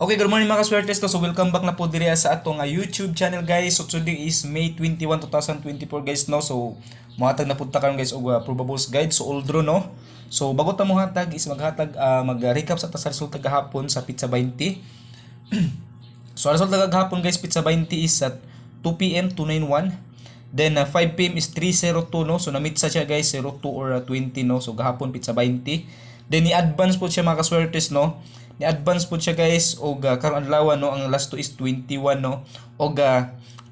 Okay, good morning mga kaswertes no. So welcome back na po diri sa atong YouTube channel guys. So today is May 21, 2024 guys no. So mohatag na punta karon guys og probables guide so Oldro no. So bago ta mohatag is mag-recap sa sa resulta gahapon sa Pizza 20. So ang resulta gahapon guys Pizza 20 is at 2 PM 291. Then 5 PM is 302 no. So na-meet sa siya guys 02 or 20 no. So gahapon Pizza 20. Then ni-advance po siya mga kaswertes no. Ni-advance po siya guys og karong adlaw no ang last 2 is 21 no. Og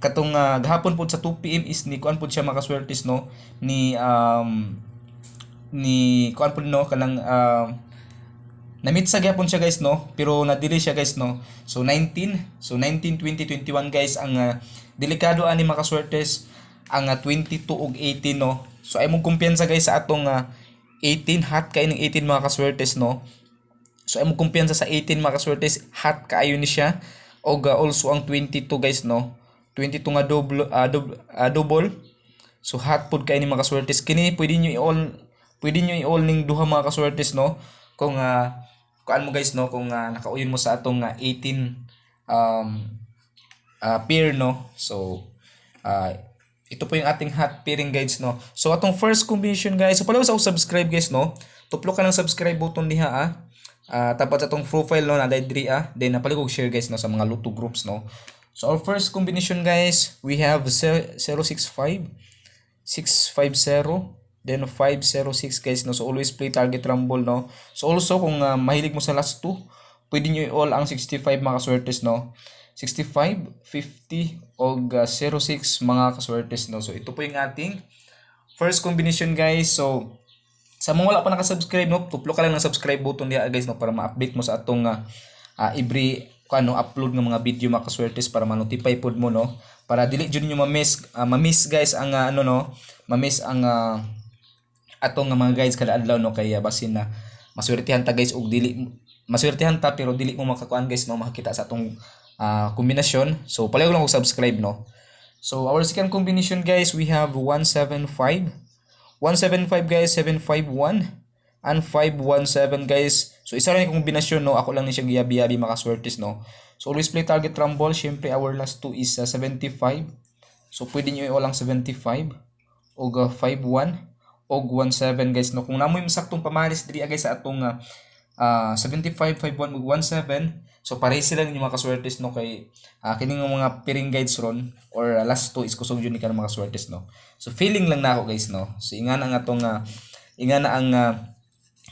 katong gahapon po sa 2 PM is ni kuan po siya mga kaswertes no. Ni kuan po no kanang na-meet sa gyapon siya guys no, pero na-delay siya guys no. So 19, 20, 21 guys ang delikado ani makaswertes ang 22 ug 18 no. So ay mong kumpiyansa guys sa atong 18 hot kay ning 18 mga kaswertes no. So ay mong kumpiyansa sa 18 mga kaswertes hot kaayo ni siya og also ang 22 guys no. 22 nga double. So hot pod kay ni mga kaswertes kini pwede nyo i-all ning duha mga kaswertes no. Kung kuan mo guys no kung nakauyon mo sa atong 18 pair no. So ito po yung ating hot pairing guys no. So atong first combination guys. So pala sa subscribe guys no. Tuplo ka ng subscribe button diha tapos atong profile no na diri then napaligog share guys no sa mga luto groups no. So our first combination guys, we have 065 650 then 506 guys no. So always play target rumble no. So also kung mahilig mo sa last 2, pwede nyo i-all ang 65 mga kaswertes no. 65, 50 og 06 mga kaswertes no. So ito po yung ating first combination guys. So sa mga wala pa naka-subscribe no, tuplo ka lang ng subscribe button diha guys no para ma-update mo sa atong every upload ng mga video mga kaswertes para ma-notify pod mo no. Para dili jud niyo ma-miss guys ang ma-miss ang atong mga guides kada adlaw no kay basin na maswertehan ta guys og dili maswertehan ta pero dili mo makakuan guys no makakita sa atong kombinasyon. So palayo lang og subscribe no. So our second combination guys, we have 175 guys, 751 and 517 guys. So isa lang yung kombinasyon no, ako lang ni siya giyabi-yabi makaswertes no. So always play target rumble. Syempre our last 2 is 75. So pwede niyo i-all ang 75 og 51 og 17 guys no. Kung namoy masaktong pamalis diri guys sa atong 75, 51 ug 17. So pareho sila ninyo mga kaswertes no kay kining mga pairing guides ron or last 2 is kusog jud ni kan mga swertes no. So feeling lang nako guys no. So ingana ang atong ang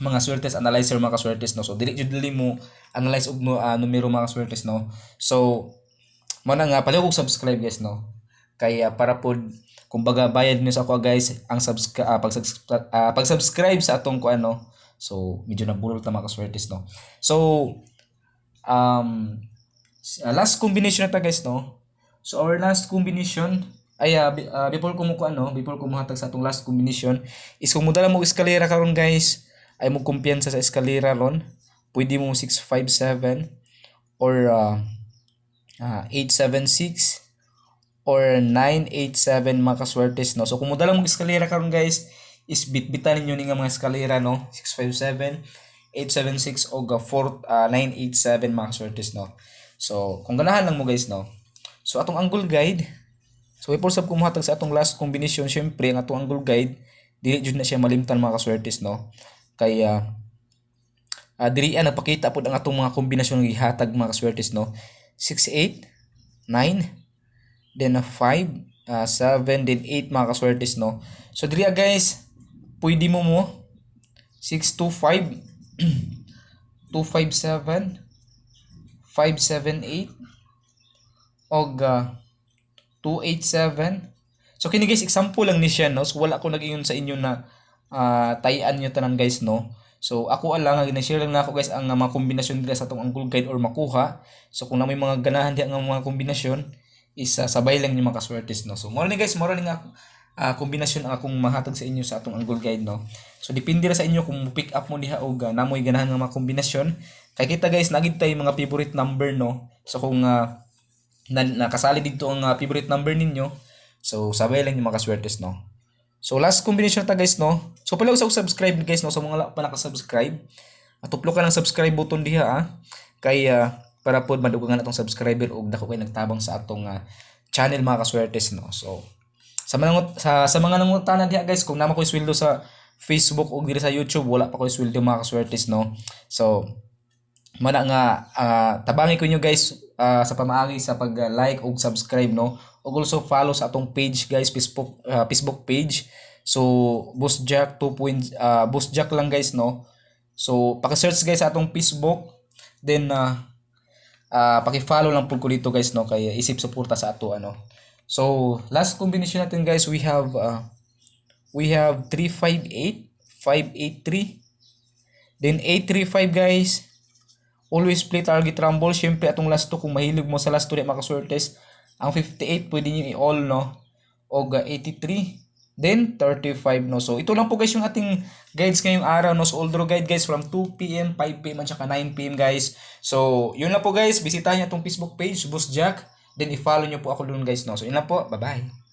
mga swertes analyzer mga kaswertes no. So dili mo analyze og numero mga kaswertes no. So mo na nga palihog subscribe guys no. Kay para pod kumbaga bayad niyo sa ako guys ang pag-subscribe sa atong ko ano. So medyo nabulol ta mga kaswertes no. So last combination na ta guys no. So our last combination ay before ko muhatag sa atong last combination is kung mudala mo eskalera karon guys ay mo kumpiyansa sa eskalera ron. Pwede mo 657 or 876 or 987 mga kaswertes no. So kung mudala mo eskalera karon guys is bitbitan ninyo ni nga mga eskalera no. 657 876 o 987 mga kaswertes no. So kung ganahan lang mo guys no. So atong angle guide, so before sab kumuhatag sa atong last combination, syempre ang atong angle guide dili jud na siya malimtan mga kaswertes no. Kaya diri nagpakita pod ang atong mga kombinasyon nga gihatag mga kaswertes no. 68 9 then 5 7 then 8 mga kaswertes no. So diri guys pwede mo 625 257 578 og 287. So kini guys example lang ni siya no. So wala ko nag-ingon sa inyo na tayan nyo tanan guys no. So ako lang gina-share lang nako guys ang mga kombinasyon dira sa atong angle guide or makuha. So kung na may mga ganahan diha nga mga kombinasyon is sabay lang ni mga kaswertes no. So mo ni guys, mo ni nga kombinasyon ang akong mahatag sa inyo sa atong angle guide no. So depende ra sa inyo kung pick up mo diha og namoy ganahan nga mga kombinasyon. Kay kita guys nagid tay mga favorite number no. So kung nakasali dito ang favorite number ninyo, so sabay lang yung mga kaswertes no. So last combination ta guys no. So pala sa subscribe guys no sa mga pa naka-subscribe. Atuplo ka ng subscribe button diha kay para po madugangan atong subscriber ug dako kay nagtabang sa atong channel mga kaswertes no. So sa mga nangutanan diha guys, kung nama ko'y sweldo sa Facebook o diri sa YouTube, wala pa ko'y sweldo mga kaswertes no. So mana nga tabangi ko nyo guys sa pamaagi sa pag-like ug subscribe no. Ug also follow sa atong page guys, Facebook page. So Boss Jack 2. Boss Jack lang guys no. So paki-search guys sa atong Facebook, then paki-follow lang pud ko dito guys no, kay isip suporta sa ato ano. So last combination natin guys, we have 358, 583, then 835 guys. Always play target rumble. Syempre atong last 2, kung mahilig mo sa last 2 di makaswertes, ang 58 pwede niyo i-all no, og 83, then 35 no. So ito lang po guys yung ating guides ngayong araw no. So Oldro guide guys from 2 PM, 5 PM at saka 9 PM guys. So yun lang po guys, bisitahin niyo atong Facebook page Boss Jack, then i-follow niyo po ako doon guys no. So yun lang po, bye bye.